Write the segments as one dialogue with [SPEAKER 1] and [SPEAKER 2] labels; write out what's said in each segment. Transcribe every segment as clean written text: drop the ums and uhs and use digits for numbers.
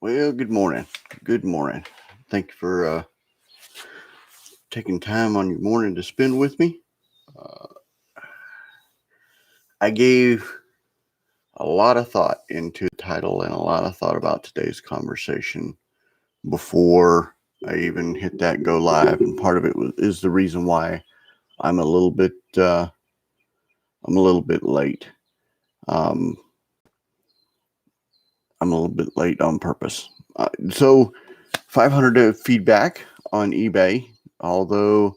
[SPEAKER 1] Well, good morning. Good morning. Thank you for taking time on your morning to spend with me. Uh, I gave a lot of thought into the title and a lot of thought about today's conversation before I even hit that go live, and part of it is the reason why I'm a little bit late. Um, I'm a little bit late on purpose. So 500 feedback on eBay, although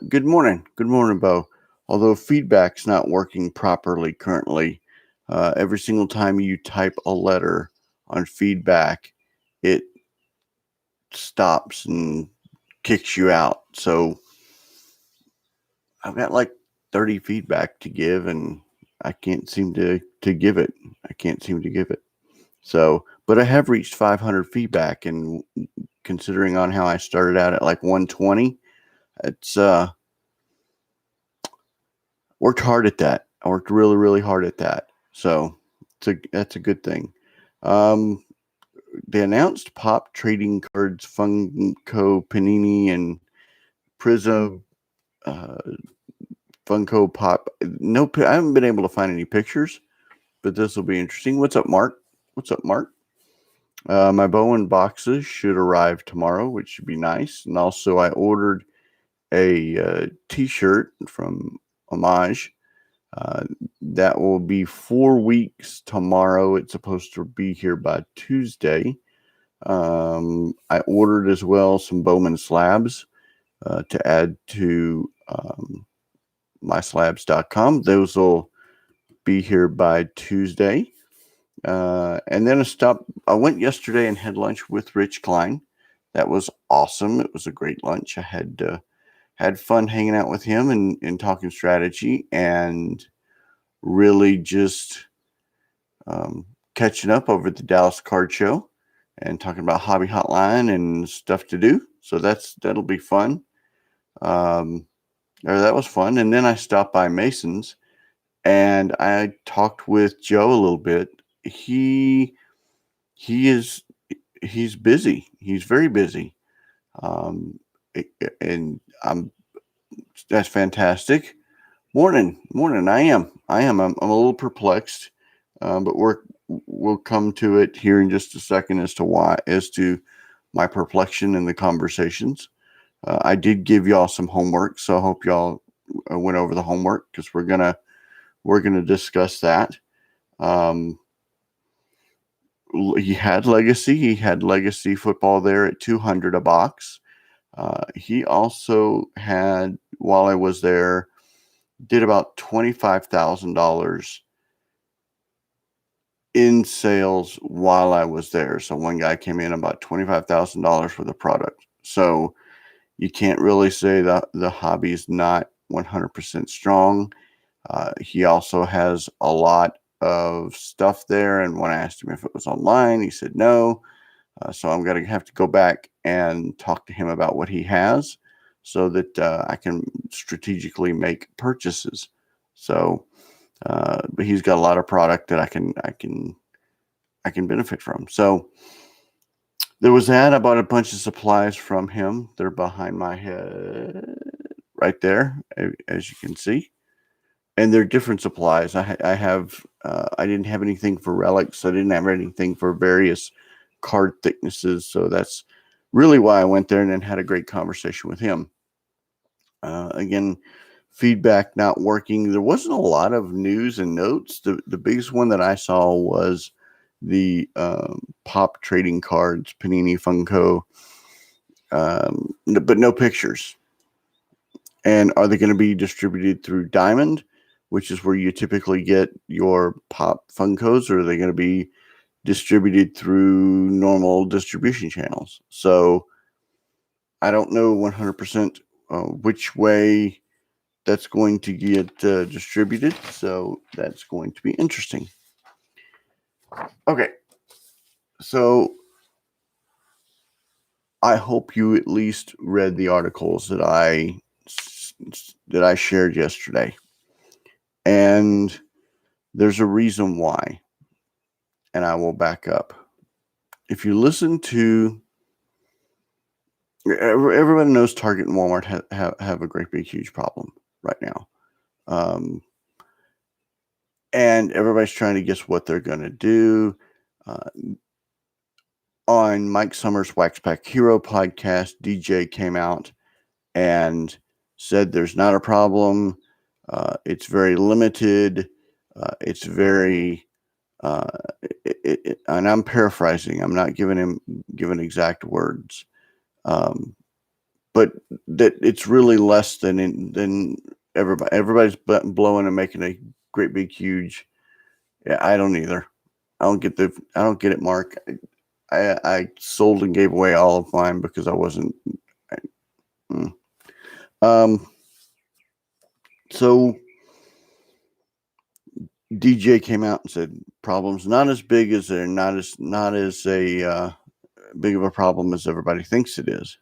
[SPEAKER 1] good morning, Bo. Although feedback's not working properly currently, every single time you type a letter on feedback, it stops and kicks you out. So I've got like 30 feedback to give, and I can't seem to give it. I can't seem to give it. So, but I have reached 500 feedback, and considering on how I started out at like 120, it's worked hard at that. I worked really, really hard at that. So that's a good thing. Um, they announced Pop Trading Cards, Funko, Panini, and Prism, uh, Funko Pop. No, I haven't been able to find any pictures, but this will be interesting. What's up, Mark? What's up, Mark? My Bowen boxes should arrive tomorrow, which should be nice. And also, I ordered a T-shirt from Homage. That will be 4 weeks tomorrow. It's supposed to be here by Tuesday. I ordered as well some Bowman slabs to add to myslabs.com. Those will be here by Tuesday. And then I went yesterday and had lunch with Rich Klein. That was awesome. It was a great lunch. I had fun hanging out with him and talking strategy and really just catching up over at the Dallas Card Show and talking about Hobby Hotline and stuff to do. So that'll be fun. That was fun. And then I stopped by Mason's and I talked with Joe a little bit. He's busy. He's very busy. And that's fantastic. Morning. I am. I'm a little perplexed, but we'll come to it here in just a second as to my perplexion in the conversations. I did give y'all some homework, so I hope y'all went over the homework because we're gonna discuss that. He had legacy football there at 200 a box. He also had, while I was there, did about $25,000 in sales while I was there. So one guy came in about $25,000 for the product. So you can't really say that the hobby is not 100% strong. He also has a lot of stuff there. And when I asked him if it was online, he said no. So I'm going to have to go back and talk to him about what he has so that I can strategically make purchases. So, but he's got a lot of product that I can benefit from. So there was that. I bought a bunch of supplies from him. They're behind my head right there, as you can see. And they're different supplies. I didn't have anything for relics. I didn't have anything for various card thicknesses. So that's really why I went there and then had a great conversation with him. Again, feedback not working. There wasn't a lot of news and notes. The biggest one that I saw was the Pop Trading Cards, Panini Funko, but no pictures. And are they going to be distributed through Diamond, which is where you typically get your Pop Funkos, or are they going to be distributed through normal distribution channels? So I don't know 100% which way that's going to get distributed. So that's going to be interesting. Okay. So I hope you at least read the articles that I shared yesterday. And there's a reason why. And I will back up. if you listen to everybody knows Target and Walmart have a great big huge problem right now. And everybody's trying to guess what they're going to do. On Mike Summers' Wax Pack Hero podcast, DJ came out and said there's not a problem. It's very limited. It's very, and I'm paraphrasing. I'm not giving exact words, but that it's really less than everybody. Everybody's blowing and making a great big huge. Yeah, I don't either. I don't get it, Mark. I sold and gave away all of mine because I wasn't. So DJ came out and said problems not as big as they're not as big of a problem as everybody thinks it is.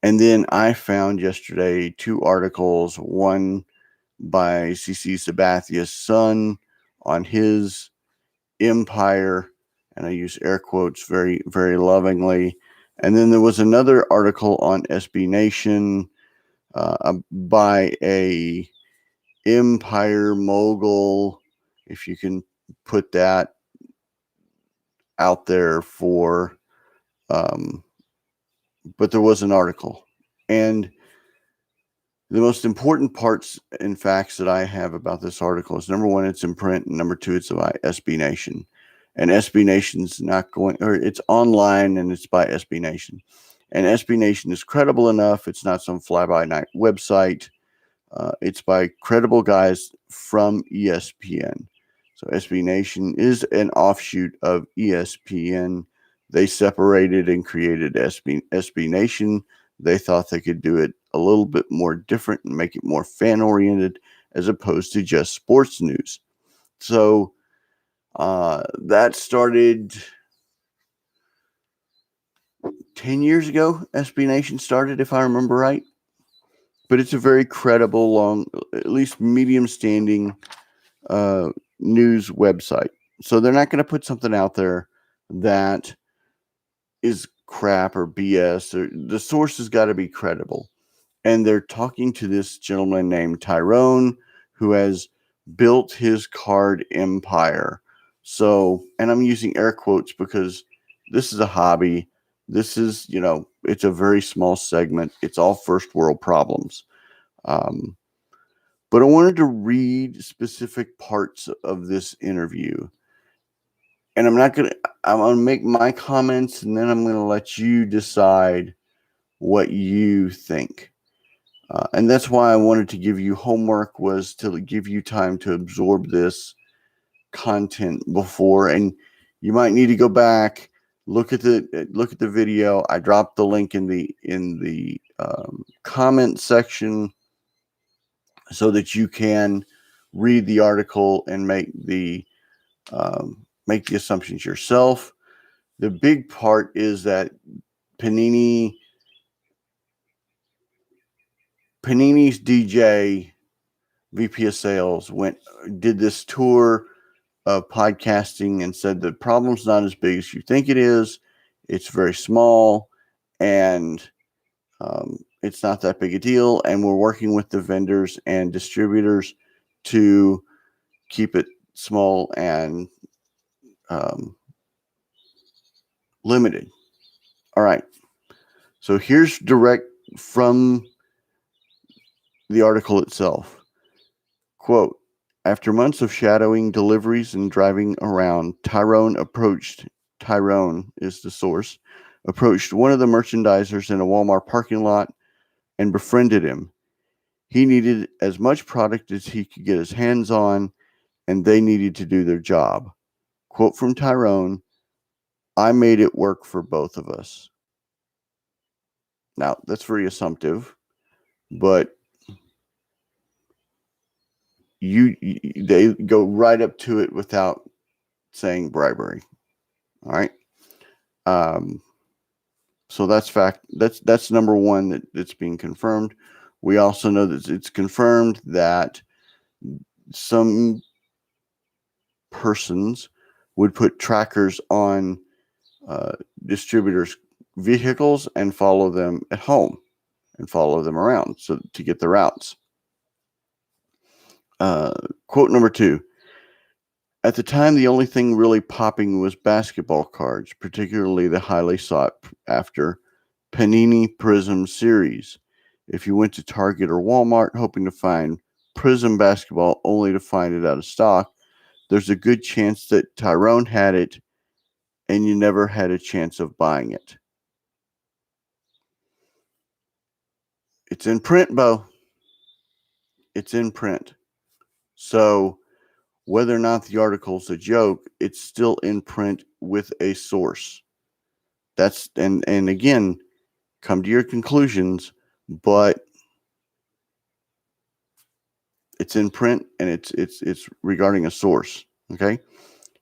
[SPEAKER 1] And then I found yesterday 2 articles, one by CC Sabathia's son on his empire, and I use air quotes very, very lovingly. And then there was another article on SB Nation by a empire mogul, if you can put that out there for, but there was an article. And the most important parts and facts that I have about this article is, number one, it's in print, and number two, it's by SB Nation. And SB Nation's not going, or it's online and it's by SB Nation. And SB Nation is credible enough. It's not some fly-by-night website. It's by credible guys from ESPN. So SB Nation is an offshoot of ESPN. They separated and created SB Nation. They thought they could do it a little bit more different and make it more fan-oriented as opposed to just sports news. So that started 10 years ago. SB Nation started, if I remember right. But it's a very credible, long, at least medium-standing news website. So they're not going to put something out there that is crap or BS. The source has got to be credible. And they're talking to this gentleman named Tyrone, who has built his card empire. So, and I'm using air quotes because this is a hobby. This is, it's a very small segment. It's all first world problems. But I wanted to read specific parts of this interview. And I'm going to make my comments, and then I'm going to let you decide what you think. And that's why I wanted to give you homework, was to give you time to absorb this content before. And you might need to go back, look at the video. I dropped the link in the comment section so that you can read the article and make the assumptions yourself. The big part is that Panini's DJ, VP of Sales, did this tour of podcasting and said the problem's not as big as you think it is. It's very small, and it's not that big a deal. And we're working with the vendors and distributors to keep it small and limited. All right. So here's direct from the article itself. Quote, after months of shadowing deliveries and driving around, Tyrone is the source, approached one of the merchandisers in a Walmart parking lot and befriended him. He needed as much product as he could get his hands on, and they needed to do their job. Quote from Tyrone, I made it work for both of us. Now, that's very assumptive, but they go right up to it without saying bribery. All right. So that's fact. That's number one that's being confirmed. We also know that it's confirmed that some persons would put trackers on distributors' vehicles and follow them at home and follow them around so to get the routes. Quote number 2. At the time, the only thing really popping was basketball cards, particularly the highly sought after Panini Prism series. If you went to Target or Walmart hoping to find Prism basketball only to find it out of stock, there's a good chance that Tyrone had it and you never had a chance of buying it. It's in print, Bo. It's in print. So whether or not the article's a joke, it's still in print with a source. That's and again, come to your conclusions, but it's in print and it's regarding a source. Okay.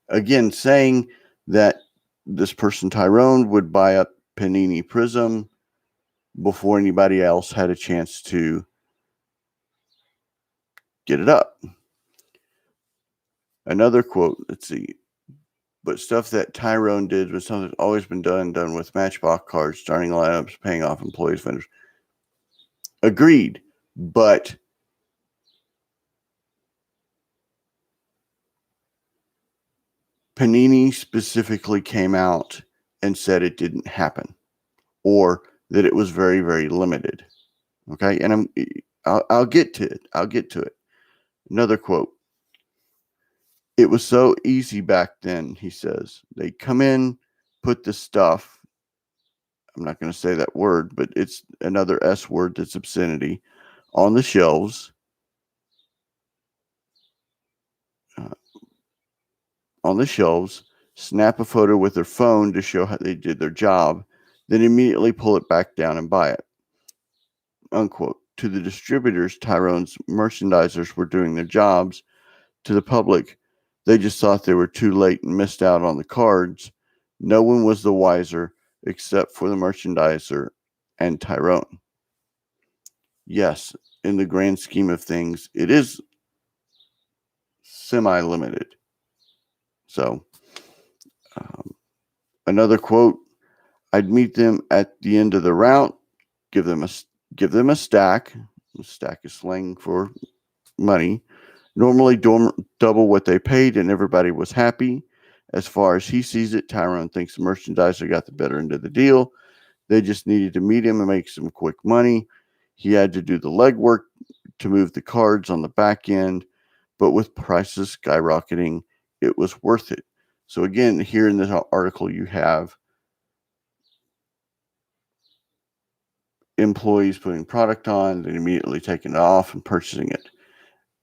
[SPEAKER 1] Again, saying that this person Tyrone would buy up Panini Prism before anybody else had a chance to get it up. Another quote, let's see. But stuff that Tyrone did was something that's always been done with Matchbox cards, starting lineups, paying off employees, vendors. Agreed. But Panini specifically came out and said it didn't happen or that it was very, very limited. Okay. And I'll get to it. I'll get to it. Another quote. It was so easy back then, he says. They come in, put the stuff. I'm not going to say that word, but it's another S word that's obscenity on the shelves. Snap a photo with their phone to show how they did their job, then immediately pull it back down and buy it. Unquote. To the distributors, Tyrone's merchandisers were doing their jobs. To the public, they just thought they were too late and missed out on the cards. No one was the wiser except for the merchandiser and Tyrone. Yes, in the grand scheme of things, it is semi-limited. So, another quote, I'd meet them at the end of the route, give them a stack. A stack is slang for money. Normally double what they paid, and everybody was happy. As far as he sees it, Tyrone thinks the merchandiser got the better end of the deal. They just needed to meet him and make some quick money. He had to do the legwork to move the cards on the back end, but with prices skyrocketing, it was worth it. So again, here in this article, you have employees putting product on and immediately taking it off and purchasing it.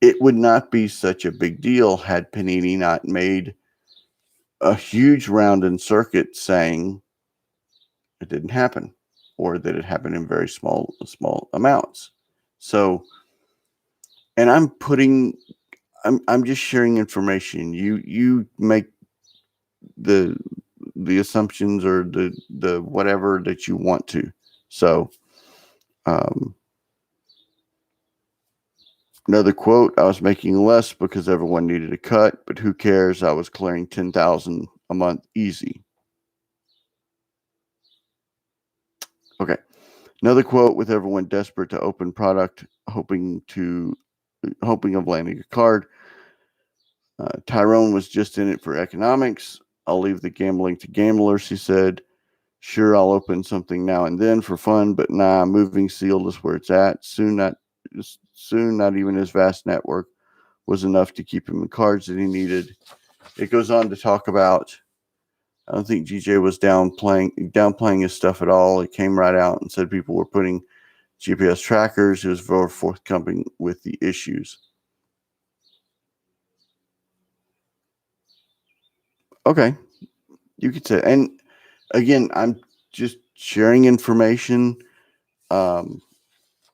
[SPEAKER 1] It would not be such a big deal had Panini not made a huge round and circuit saying it didn't happen or that it happened in very small amounts. So, and I'm just sharing information. You make the assumptions or the whatever that you want to. So, another quote, I was making less because everyone needed a cut, but who cares? I was clearing $10,000 a month easy. Okay. Another quote, with everyone desperate to open product, hoping of landing a card. Tyrone was just in it for economics. I'll leave the gambling to gamblers, he said. Sure, I'll open something now and then for fun, but nah, moving sealed is where it's at. Soon, not even his vast network was enough to keep him the cards that he needed. It goes on to talk about, I don't think GJ was downplaying his stuff at all. He came right out and said people were putting GPS trackers. He was very forthcoming with the issues. Okay, you could say. And again, I'm just sharing information.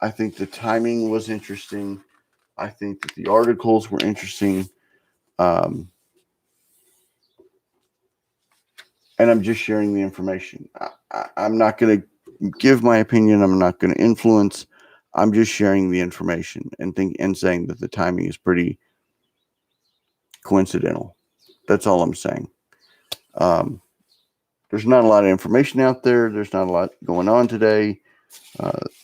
[SPEAKER 1] I think the timing was interesting. I think that the articles were interesting. And I'm just sharing the information. I'm not going to give my opinion. I'm not going to influence. I'm just sharing the information and saying that the timing is pretty coincidental. That's all I'm saying. there's not a lot of information out there. There's not a lot going on today.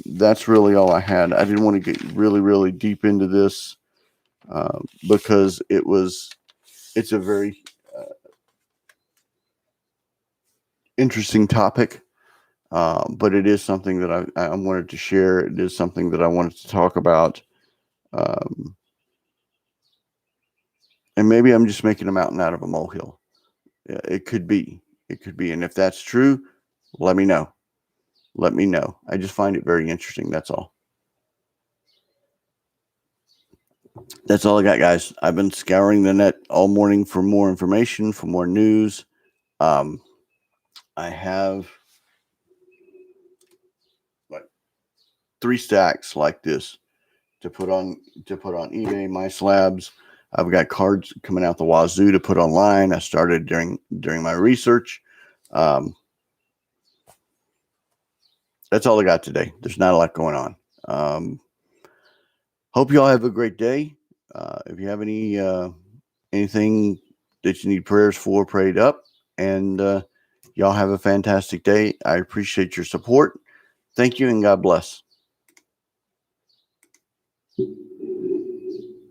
[SPEAKER 1] That's really all I had. I didn't want to get really, really deep into this because it's a very interesting topic, but it is something that I wanted to share. It is something that I wanted to talk about. And maybe I'm just making a mountain out of a molehill. It could be. It could be. And if that's true, let me know. Let me know. I just find it very interesting. That's all. That's all I got, guys. I've been scouring the net all morning for more information, for more news. I have like 3 stacks like this to put on eBay, My Slabs. I've got cards coming out the wazoo to put online. I started during my research. That's all I got today. There's not a lot going on. Hope you all have a great day. If you have anything that you need prayers for, prayed up. And y'all have a fantastic day. I appreciate your support. Thank you and God bless.